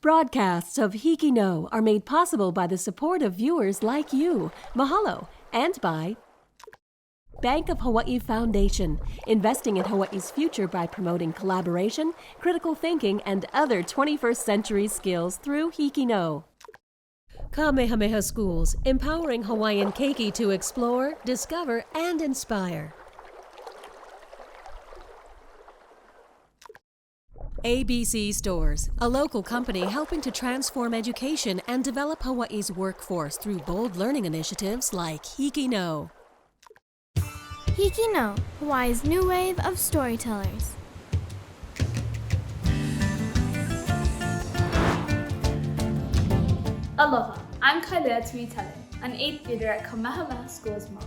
Broadcasts of HIKI NŌ are made possible by the support of viewers like you. Mahalo. And by Bank of Hawaii Foundation, investing in Hawaii's future by promoting collaboration, critical thinking, and other 21st century skills through HIKI NŌ. Kamehameha Schools, empowering Hawaiian keiki to explore, discover, and inspire. ABC Stores, a local company helping to transform education and develop Hawaii's workforce through bold learning initiatives like HIKI NŌ. HIKI NŌ, Hawaii's new wave of storytellers. Aloha, I'm Kailea Tuitele, an 8th grader at Kamehameha Schools, Maui,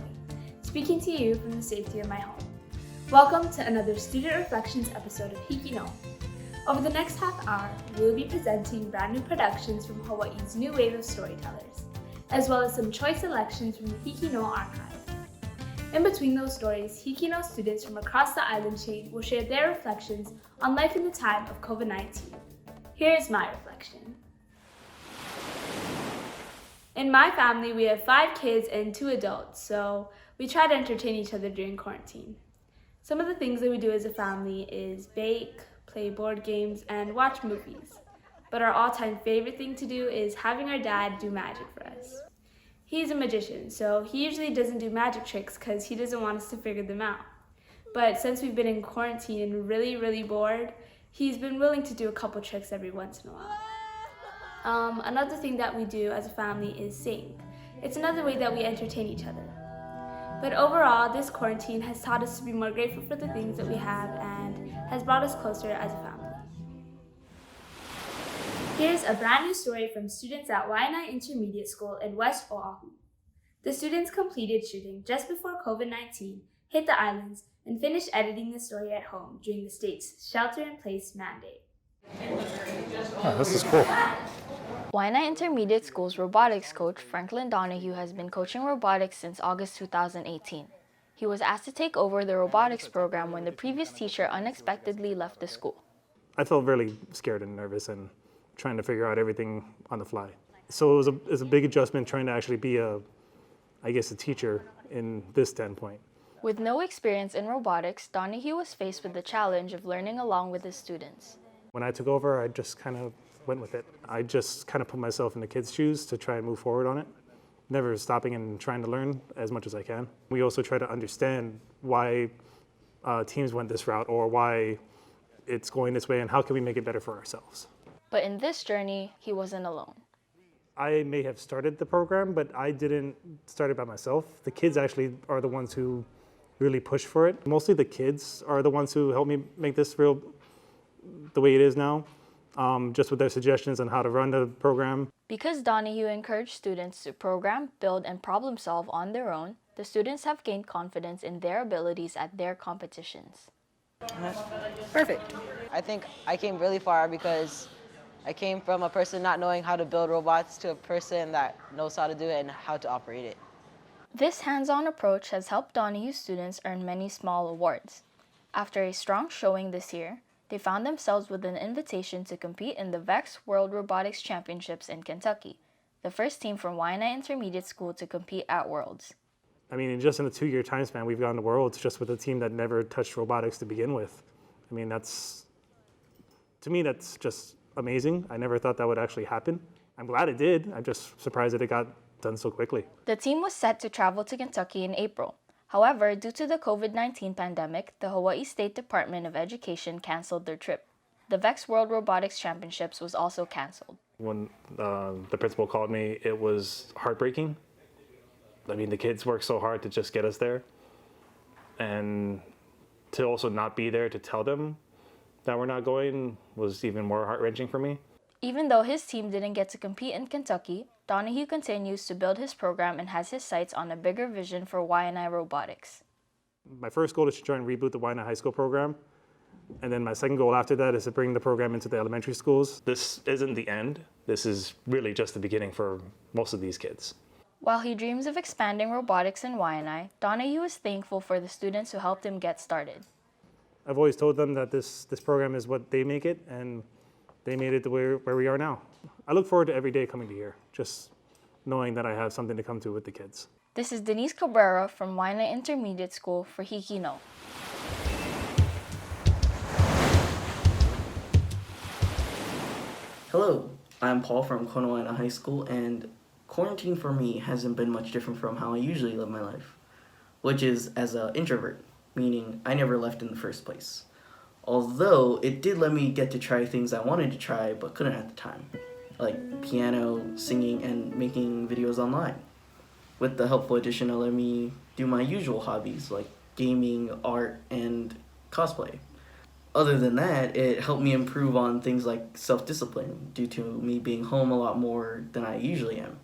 speaking to you from the safety of my home. Welcome to another Student Reflections episode of HIKI NŌ. Over the next half hour, we will be presenting brand new productions from Hawaii's new wave of storytellers, as well as some choice selections from the HIKI NŌ archive. In between those stories, HIKI NŌ students from across the island chain will share their reflections on life in the time of COVID-19. Here's my reflection. In my family, we have 5 kids and 2 adults, so we try to entertain each other during quarantine. Some of the things that we do as a family is bake, play board games, and watch movies. But our all-time favorite thing to do is having our dad do magic for us. He's a magician, so he usually doesn't do magic tricks because he doesn't want us to figure them out. But since we've been in quarantine and really bored, he's been willing to do a couple tricks every once in a while. Another thing that we do as a family is sing. It's another way that we entertain each other. But overall, this quarantine has taught us to be more grateful for the things that we have and has brought us closer as a family. Here's a brand new story from students at Waimea Intermediate School in West Oʻahu. The students completed shooting just before COVID-19 hit the islands and finished editing the story at home during the state's shelter-in-place mandate. Oh, this is cool. Waimea Intermediate School's robotics coach, Franklin Donahue, has been coaching robotics since August 2018. He was asked to take over the robotics program when the previous teacher unexpectedly left the school. I felt really scared and nervous and trying to figure out everything on the fly. So it was a big adjustment trying to actually be a teacher in this standpoint. With no experience in robotics, Donahue was faced with the challenge of learning along with his students. When I took over, I just kind of went with it. I just kind of put myself in the kids' shoes to try and move forward on it, never stopping and trying to learn as much as I can. We also try to understand why teams went this route or why it's going this way and how can we make it better for ourselves. But in this journey, he wasn't alone. I may have started the program, but I didn't start it by myself. The kids actually are the ones who really push for it. Mostly the kids are the ones who helped me make this real the way it is now. Just with their suggestions on how to run the program. Because Donahue encouraged students to program, build, and problem solve on their own, the students have gained confidence in their abilities at their competitions. Perfect. I think I came really far because I came from a person not knowing how to build robots to a person that knows how to do it and how to operate it. This hands-on approach has helped Donahue students earn many small awards. After a strong showing this year, they found themselves with an invitation to compete in the VEX World Robotics Championships in Kentucky, the first team from Waimea Intermediate School to compete at Worlds. I mean, just in a 2-year time span, we've gone to Worlds just with a team that never touched robotics to begin with. I mean, to me, that's just amazing. I never thought that would actually happen. I'm glad it did. I'm just surprised that it got done so quickly. The team was set to travel to Kentucky in April. However, due to the COVID-19 pandemic, the Hawaii State Department of Education canceled their trip. The VEX World Robotics Championships was also canceled. When the principal called me, it was heartbreaking. I mean, the kids worked so hard to just get us there. And to also not be there to tell them that we're not going was even more heart-wrenching for me. Even though his team didn't get to compete in Kentucky, Donahue continues to build his program and has his sights on a bigger vision for Waimea Robotics. My first goal is to try and reboot the Waimea High School program. And then my second goal after that is to bring the program into the elementary schools. This isn't the end. This is really just the beginning for most of these kids. While he dreams of expanding robotics in Waimea, Donahue is thankful for the students who helped him get started. I've always told them that this program is what they make it, and they made it to where we are now. I look forward to every day coming to here, just knowing that I have something to come to with the kids. This is Denise Cabrera from Waimea Intermediate School for HIKI NŌ. Hello, I'm Paul from Konawaena High School, and quarantine for me hasn't been much different from how I usually live my life, which is as an introvert, meaning I never left in the first place. Although it did let me get to try things I wanted to try but couldn't at the time, like piano, singing, and making videos online. With the helpful addition, it let me do my usual hobbies like gaming, art, and cosplay. Other than that, it helped me improve on things like self-discipline due to me being home a lot more than I usually am.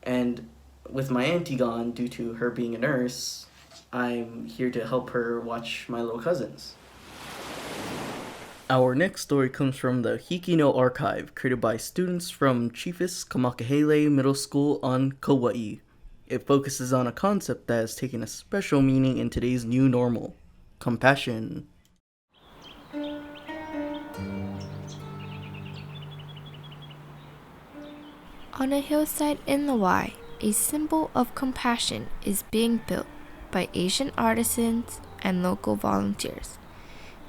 And with my auntie gone due to her being a nurse, I'm here to help her watch my little cousins. Our next story comes from the HIKI NŌ archive created by students from Chiefs Kamehameha Middle School on Kauaʻi. It focuses on a concept that has taken a special meaning in today's new normal: compassion. On a hillside in Hawaii, a symbol of compassion is being built by Asian artisans and local volunteers.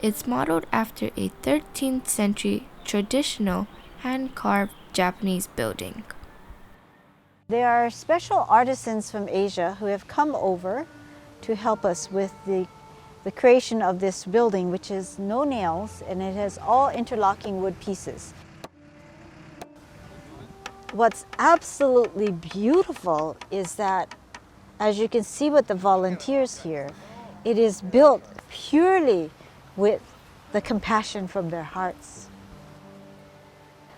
It's modeled after a 13th century traditional hand-carved Japanese building. There are special artisans from Asia who have come over to help us with the creation of this building, which is no nails, and it has all interlocking wood pieces. What's absolutely beautiful is that, as you can see with the volunteers here, it is built purely with the compassion from their hearts.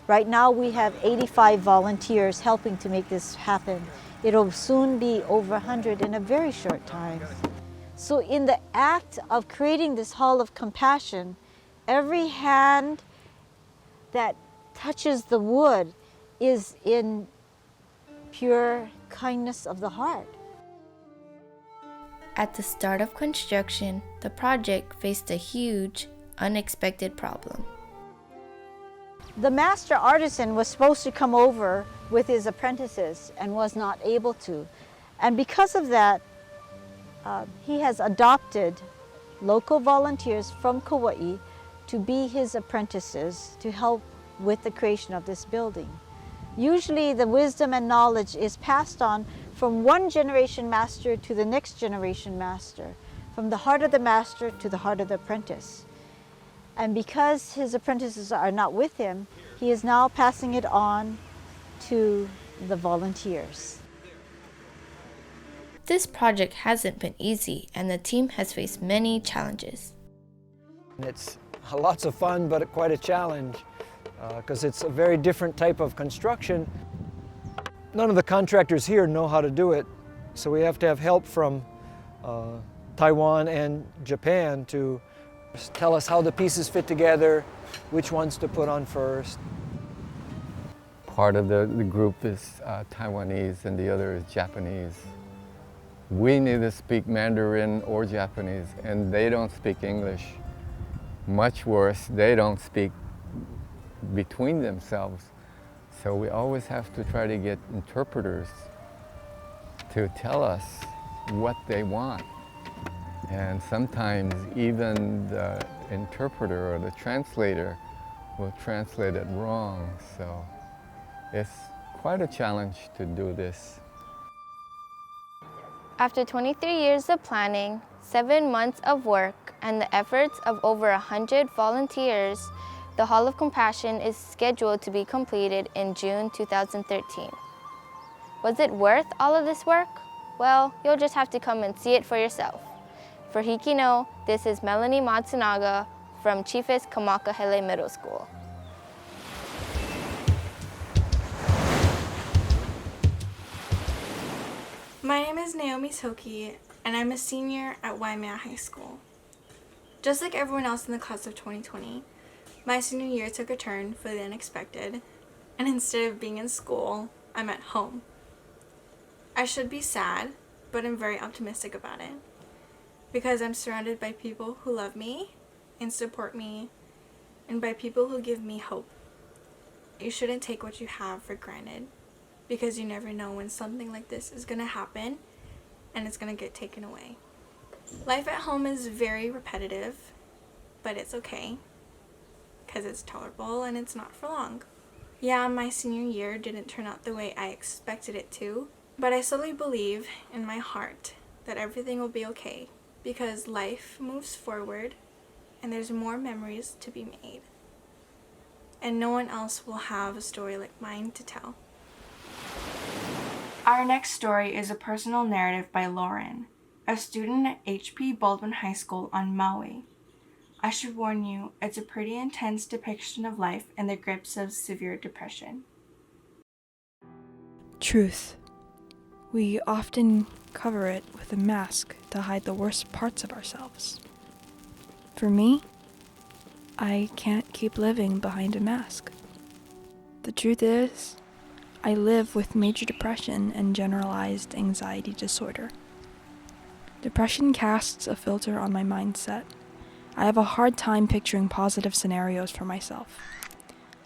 Right now we have 85 volunteers helping to make this happen. It'll soon be over 100 in a very short time. So in the act of creating this Hall of Compassion, every hand that touches the wood is in pure kindness of the heart. At the start of construction, the project faced a huge, unexpected problem. The master artisan was supposed to come over with his apprentices and was not able to. And because of that, he has adopted local volunteers from Kauaʻi to be his apprentices to help with the creation of this building. Usually the wisdom and knowledge is passed on from one generation master to the next generation master, from the heart of the master to the heart of the apprentice. And because his apprentices are not with him, he is now passing it on to the volunteers. This project hasn't been easy, and the team has faced many challenges. It's lots of fun, but quite a challenge because it's a very different type of construction. None of the contractors here know how to do it, so we have to have help from Taiwan and Japan to tell us how the pieces fit together, which ones to put on first. Part of the group is Taiwanese and the other is Japanese. We neither speak Mandarin or Japanese, and they don't speak English. Much worse, they don't speak between themselves. So we always have to try to get interpreters to tell us what they want. And sometimes even the interpreter or the translator will translate it wrong. So it's quite a challenge to do this. After 23 years of planning, 7 months of work, and the efforts of over 100 volunteers, the Hall of Compassion is scheduled to be completed in June 2013. Was it worth all of this work? Well, you'll just have to come and see it for yourself. For HIKI NŌ, this is Melanie Matsunaga from Chiefs Kamehameha Middle School. My name is Naomi Toki, and I'm a senior at Waimea High School. Just like everyone else in the class of 2020, my senior year took a turn for the unexpected, and instead of being in school, I'm at home. I should be sad, but I'm very optimistic about it, because I'm surrounded by people who love me and support me, and by people who give me hope. you shouldn't take what you have for granted, because you never know when something like this is going to happen and it's going to get taken away. Life at home is very repetitive, but it's okay because it's tolerable and it's not for long. Yeah, my senior year didn't turn out the way I expected it to, but I solely believe in my heart that everything will be okay, because life moves forward and there's more memories to be made. And no one else will have a story like mine to tell. Our next story is a personal narrative by Lauren, a student at H.P. Baldwin High School on Maui. I should warn you, it's a pretty intense depiction of life in the grips of severe depression. Truth. We often cover it with a mask to hide the worst parts of ourselves. For me, I can't keep living behind a mask. The truth is, I live with major depression and generalized anxiety disorder. Depression casts a filter on my mindset. I have a hard time picturing positive scenarios for myself.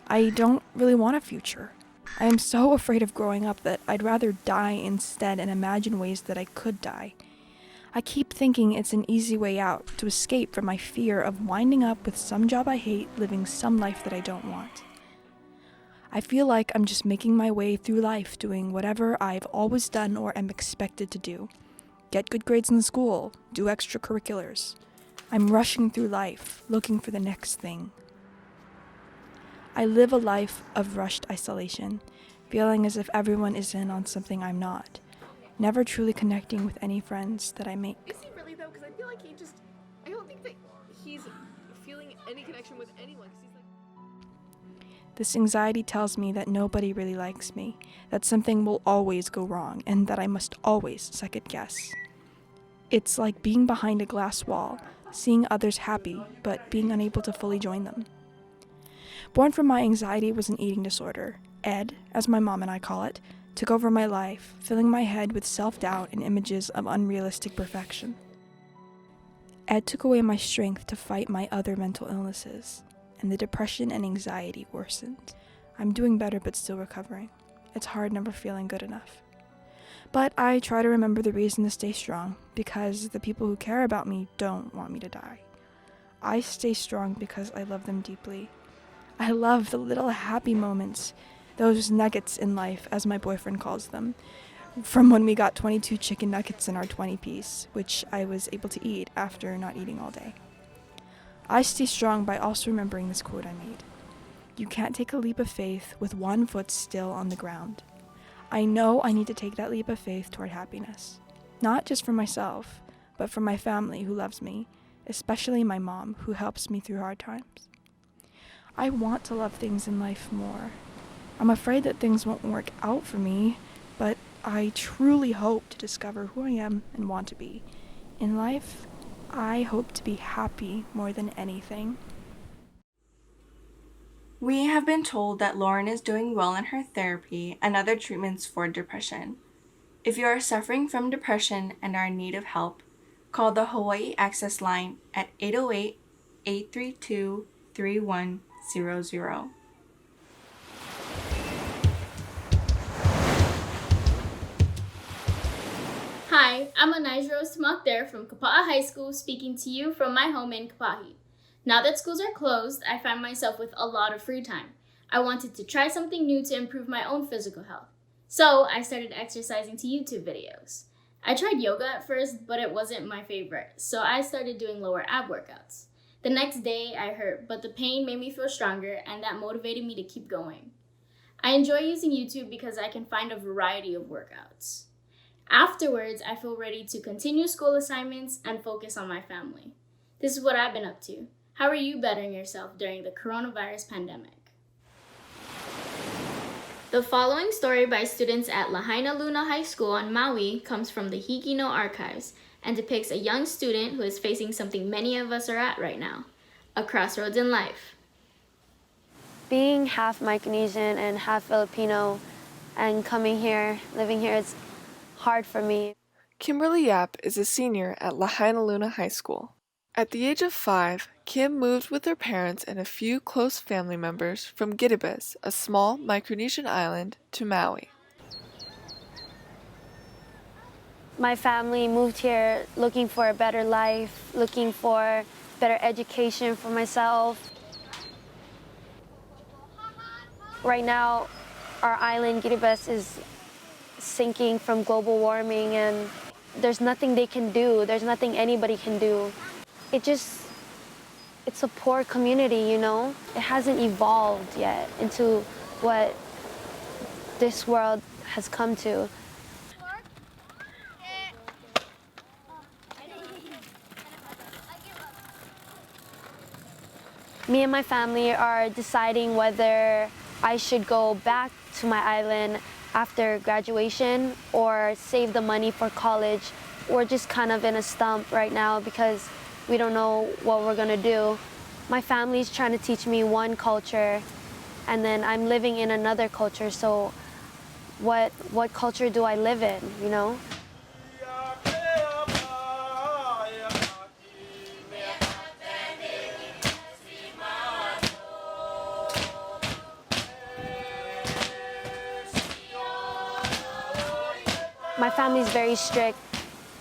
I don't really want a future. I am so afraid of growing up that I'd rather die instead and imagine ways that I could die. I keep thinking it's an easy way out to escape from my fear of winding up with some job I hate, living some life that I don't want. I feel like I'm just making my way through life doing whatever I've always done or am expected to do. Get good grades in school, do extracurriculars. I'm rushing through life, looking for the next thing. I live a life of rushed isolation, feeling as if everyone is in on something I'm not. Never truly connecting with any friends that I make. Is he really though? Because I feel like I don't think that he's feeling any connection with anyone. 'Cause he's like... This anxiety tells me that nobody really likes me, that something will always go wrong, and that I must always second guess. It's like being behind a glass wall, seeing others happy, but being unable to fully join them. Born from my anxiety was an eating disorder. Ed, as my mom and I call it, took over my life, filling my head with self-doubt and images of unrealistic perfection. Ed took away my strength to fight my other mental illnesses, and the depression and anxiety worsened. I'm doing better but still recovering. It's hard never feeling good enough. But I try to remember the reason to stay strong, because the people who care about me don't want me to die. I stay strong because I love them deeply. I love the little happy moments, those nuggets in life, as my boyfriend calls them, from when we got 22 chicken nuggets in our 20-piece, which I was able to eat after not eating all day. I stay strong by also remembering this quote I made. You can't take a leap of faith with one foot still on the ground. I know I need to take that leap of faith toward happiness, not just for myself, but for my family who loves me, especially my mom, who helps me through hard times. I want to love things in life more. I'm afraid that things won't work out for me, but I truly hope to discover who I am and want to be. In life, I hope to be happy more than anything. We have been told that Lauren is doing well in her therapy and other treatments for depression. If you are suffering from depression and are in need of help, call the Hawaii Access Line at 808-832-3100. Hi, I'm Anijah-Rose Tomacder from Kapaʻa High School, speaking to you from my home in Kapaʻi. Now that schools are closed, I find myself with a lot of free time. I wanted to try something new to improve my own physical health. So I started exercising to YouTube videos. I tried yoga at first, but it wasn't my favorite, so I started doing lower ab workouts. The next day I hurt, but the pain made me feel stronger, and that motivated me to keep going. I enjoy using YouTube because I can find a variety of workouts. Afterwards, I feel ready to continue school assignments and focus on my family. This is what I've been up to. How are you bettering yourself during the coronavirus pandemic? The following story by students at Lahaina Luna High School on Maui comes from the HIKI NŌ archives and depicts a young student who is facing something many of us are at right now, a crossroads in life. Being half Micronesian and half Filipino and coming here, living here, it's hard for me. Kimberly Yap is a senior at Lahaina Luna High School. At the age of 5, Kim moved with her parents and a few close family members from Kiribati, a small Micronesian island, to Maui. My family moved here looking for a better life, looking for better education for myself. Right now, our island, Kiribati, is sinking from global warming, and there's nothing they can do. There's nothing anybody can do. It's a poor community, you know? It hasn't evolved yet into what this world has come to. Me and my family are deciding whether I should go back to my island after graduation or save the money for college. We're just kind of in a stump right now because we don't know what we're gonna do. My family's trying to teach me one culture, and then I'm living in another culture, so what culture do I live in, you know? My family's very strict.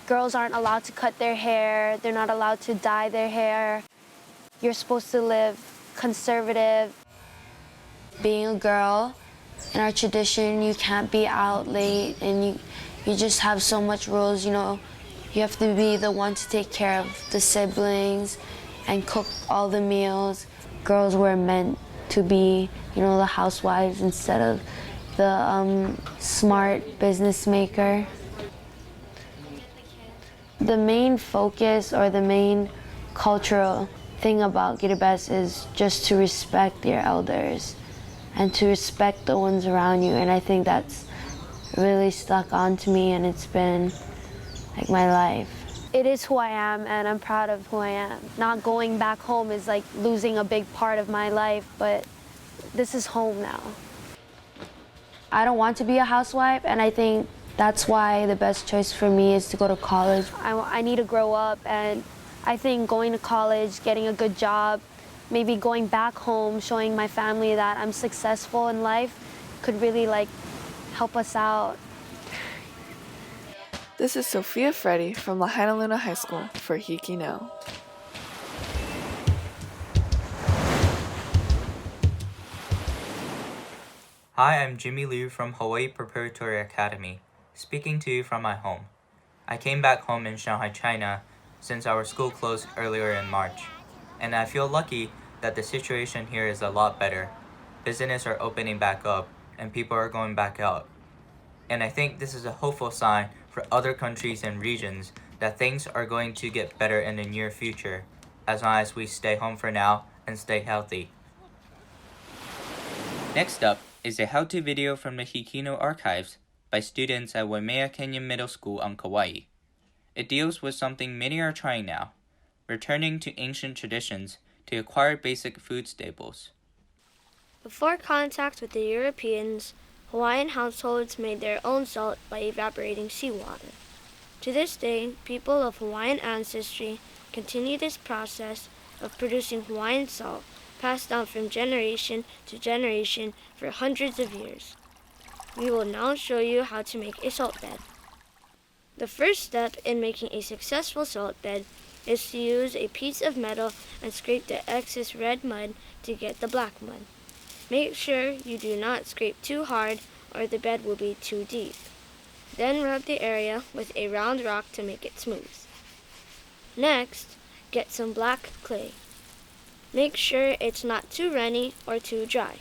Girls aren't allowed to cut their hair. They're not allowed to dye their hair. You're supposed to live conservative. Being a girl, in our tradition, you can't be out late, and you just have so much rules, you know. You have to be the one to take care of the siblings and cook all the meals. Girls were meant to be, you know, the housewives instead of the smart business maker. The main focus or the main cultural thing about Kiribati is just to respect your elders and to respect the ones around you, and I think that's really stuck onto me, and it's been like my life. It is who I am, and I'm proud of who I am. Not going back home is like losing a big part of my life, but this is home now. I don't want to be a housewife, and I think that's why the best choice for me is to go to college. I need to grow up, and I think going to college, getting a good job, maybe going back home, showing my family that I'm successful in life could really like help us out. This is Sophia Freddy from Lahaina High School for HIKI NŌ. Hi, I'm Jimmy Liu from Hawaiʻi Preparatory Academy, speaking to you from my home. I came back home in Shanghai, China, since our school closed earlier in March, and I feel lucky that the situation here is a lot better. Businesses are opening back up, and people are going back out. And I think this is a hopeful sign for other countries and regions that things are going to get better in the near future, as long as we stay home for now and stay healthy. Next up is a how-to video from the HIKI NŌ archives by students at Waimea Middle School on Kauaʻi. It deals with something many are trying now, returning to ancient traditions to acquire basic food staples. Before contact with the Europeans, Hawaiian households made their own salt by evaporating seawater. To this day, people of Hawaiian ancestry continue this process of producing Hawaiian salt, passed down from generation to generation for hundreds of years. We will now show you how to make a salt bed. The first step in making a successful salt bed is to use a piece of metal and scrape the excess red mud to get the black mud. Make sure you do not scrape too hard or the bed will be too deep. Then rub the area with a round rock to make it smooth. Next, get some black clay. Make sure it's not too runny or too dry.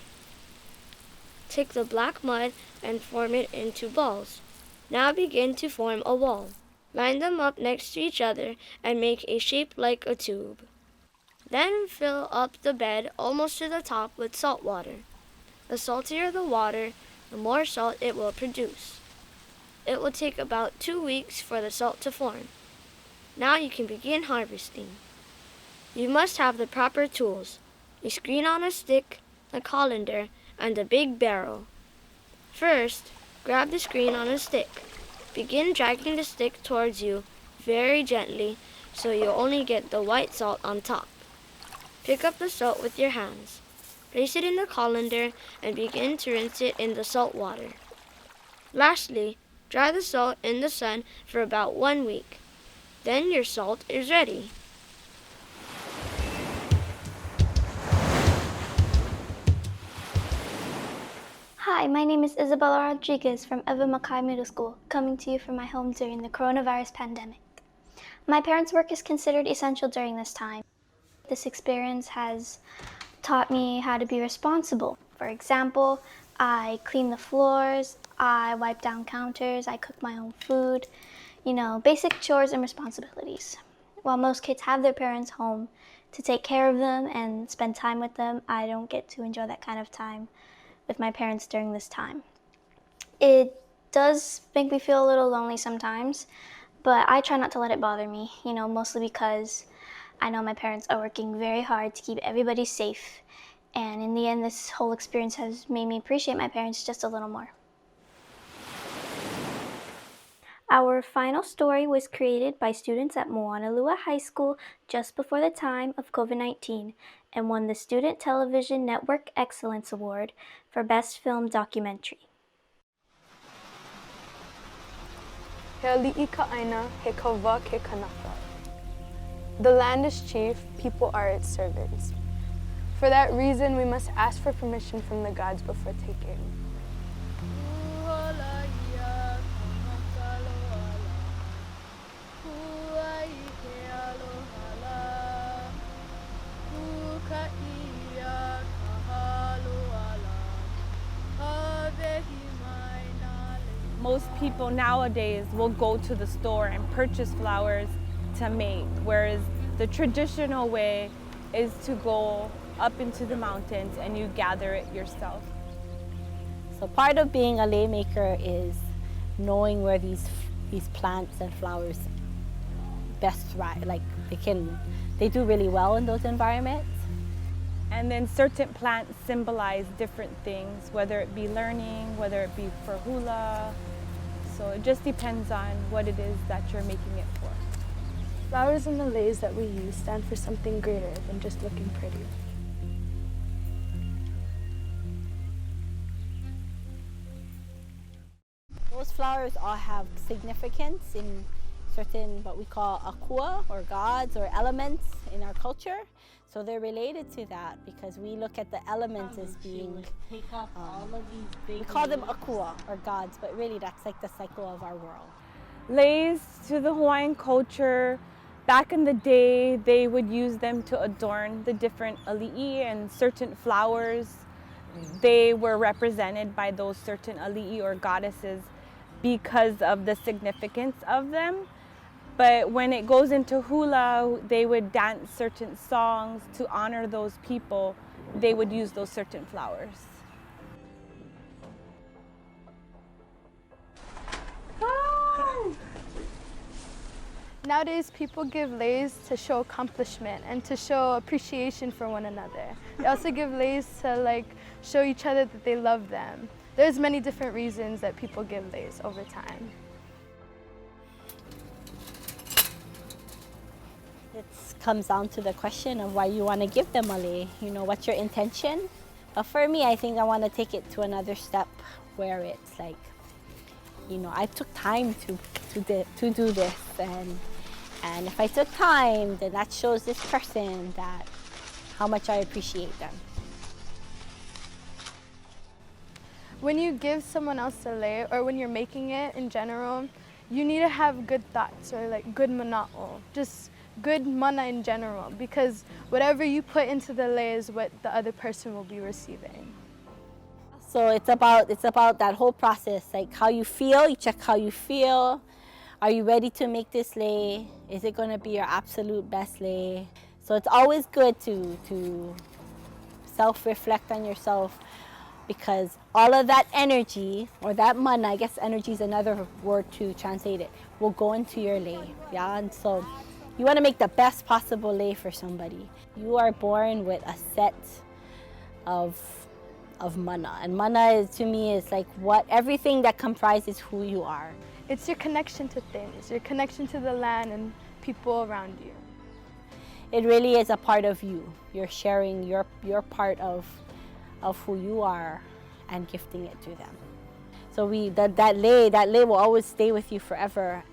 Take the black mud and form it into balls. Now begin to form a wall. Line them up next to each other and make a shape like a tube. Then fill up the bed almost to the top with salt water. The saltier the water, the more salt it will produce. It will take about 2 weeks for the salt to form. Now you can begin harvesting. You must have the proper tools: a screen on a stick, a colander, and a big barrel. First, grab the screen on a stick. Begin dragging the stick towards you very gently so you'll only get the white salt on top. Pick up the salt with your hands. Place it in the colander and begin to rinse it in the salt water. Lastly, dry the salt in the sun for about 1 week. Then your salt is ready. Hi, my name is Isabella Rodriguez from Ewa Makai Middle School, coming to you from my home during the coronavirus pandemic. My parents' work is considered essential during this time. This experience has taught me how to be responsible. For example, I clean the floors, I wipe down counters, I cook my own food, basic chores and responsibilities. While most kids have their parents home to take care of them and spend time with them, I don't get to enjoy that kind of time with my parents during this time. It does make me feel a little lonely sometimes, but I try not to let it bother me, mostly because I know my parents are working very hard to keep everybody safe. And in the end, this whole experience has made me appreciate my parents just a little more. Our final story was created by students at Moanalua High School just before the time of COVID-19 and won the Student Television Network Excellence Award for Best Film Documentary. He ali'i ka ʻaina, he kawa ke kanaka. The land is chief, people are its servants. For that reason, we must ask for permission from the gods before taking. Most people nowadays will go to the store and purchase flowers to make, whereas the traditional way is to go up into the mountains and you gather it yourself. So part of being a lei maker is knowing where these plants and flowers best thrive. Like they do really well in those environments. And then certain plants symbolize different things, whether it be learning, whether it be for hula. So it just depends on what it is that you're making it for. Flowers and the leis that we use stand for something greater than just looking pretty. Those flowers all have significance in certain what we call akua, or gods, or elements in our culture. So they're related to that because we look at the elements as being, we call them akua, or gods, but really that's like the cycle of our world. Leis to the Hawaiian culture, back in the day, they would use them to adorn the different ali'i and certain flowers. They were represented by those certain ali'i or goddesses because of the significance of them. But when it goes into hula, they would dance certain songs to honor those people. They would use those certain flowers. Nowadays, people give leis to show accomplishment and to show appreciation for one another. They also give leis to show each other that they love them. There's many different reasons that people give leis over time. It comes down to the question of why you want to give them a lei. What's your intention? But for me, I think I want to take it to another step where it's like, I took time to do this, and if I took time, then that shows this person that how much I appreciate them. When you give someone else a lei, or when you're making it in general, you need to have good thoughts, or good mana'o, just good mana in general, because whatever you put into the lei is what the other person will be receiving. So it's about that whole process, like how you feel. You check how you feel. Are you ready to make this lei? Is it going to be your absolute best lei? So it's always good to self-reflect on yourself, because all of that energy, or that mana, I guess energy is another word to translate it, will go into your lei. Yeah, and so you want to make the best possible lei for somebody. You are born with a set of mana, and mana to me is like everything that comprises who you are. It's your connection to things, your connection to the land and people around you. it really is a part of you. You're sharing your part of who you are and gifting it to them. So that lei will always stay with you forever.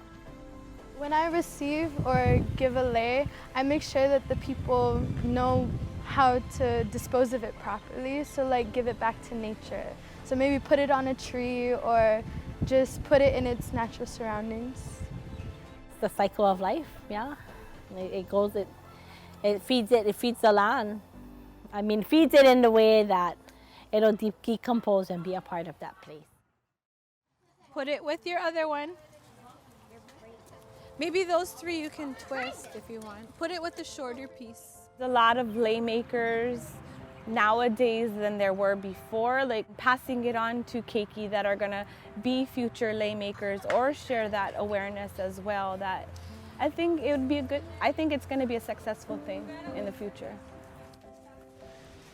When I receive or give a lei, I make sure that the people know how to dispose of it properly. So like give it back to nature. So maybe put it on a tree or just put it in its natural surroundings. It's the cycle of life, yeah. It feeds the land. I mean, feeds it in the way that it'll decompose and be a part of that place. Put it with your other one. Maybe those three you can twist if you want. Put it with the shorter piece. There's a lot of lei makers nowadays than there were before, like passing it on to keiki that are gonna be future lei makers or share that awareness as well. That I think it would be I think it's gonna be a successful thing in the future.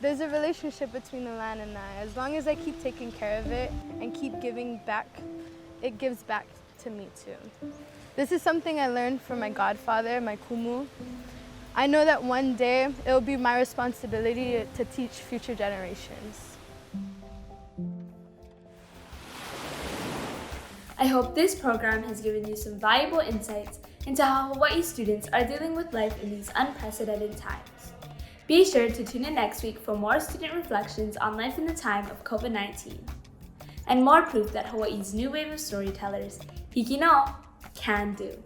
There's a relationship between the land and I. As long as I keep taking care of it and keep giving back, it gives back to me too. This is something I learned from my godfather, my kumu. I know that one day it will be my responsibility to teach future generations. I hope this program has given you some valuable insights into how Hawaii students are dealing with life in these unprecedented times. Be sure to tune in next week for more student reflections on life in the time of COVID-19 and more proof that Hawaii's new wave of storytellers, HIKI NŌ, can do.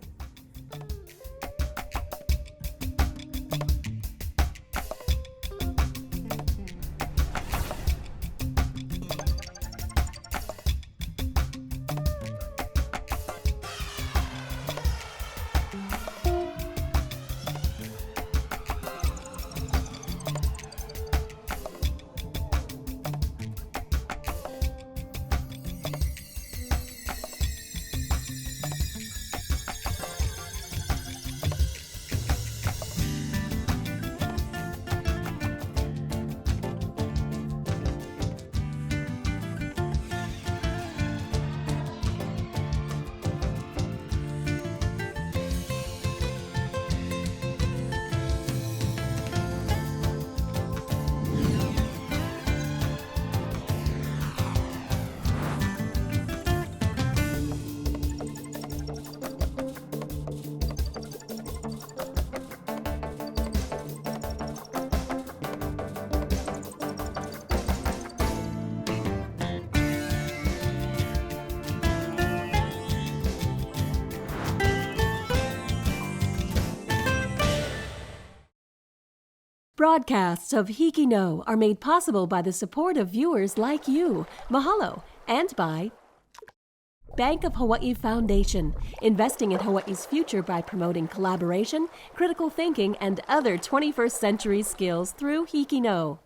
Broadcasts of HIKI NŌ are made possible by the support of viewers like you. Mahalo. And by Bank of Hawaii Foundation, investing in Hawaii's future by promoting collaboration, critical thinking, and other 21st century skills through HIKI NŌ.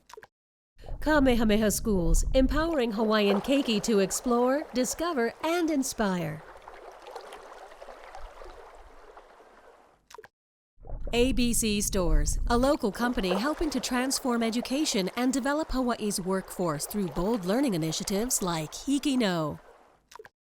Kamehameha Schools, empowering Hawaiian keiki to explore, discover, and inspire. ABC Stores, a local company helping to transform education and develop Hawaii's workforce through bold learning initiatives like HIKI NŌ.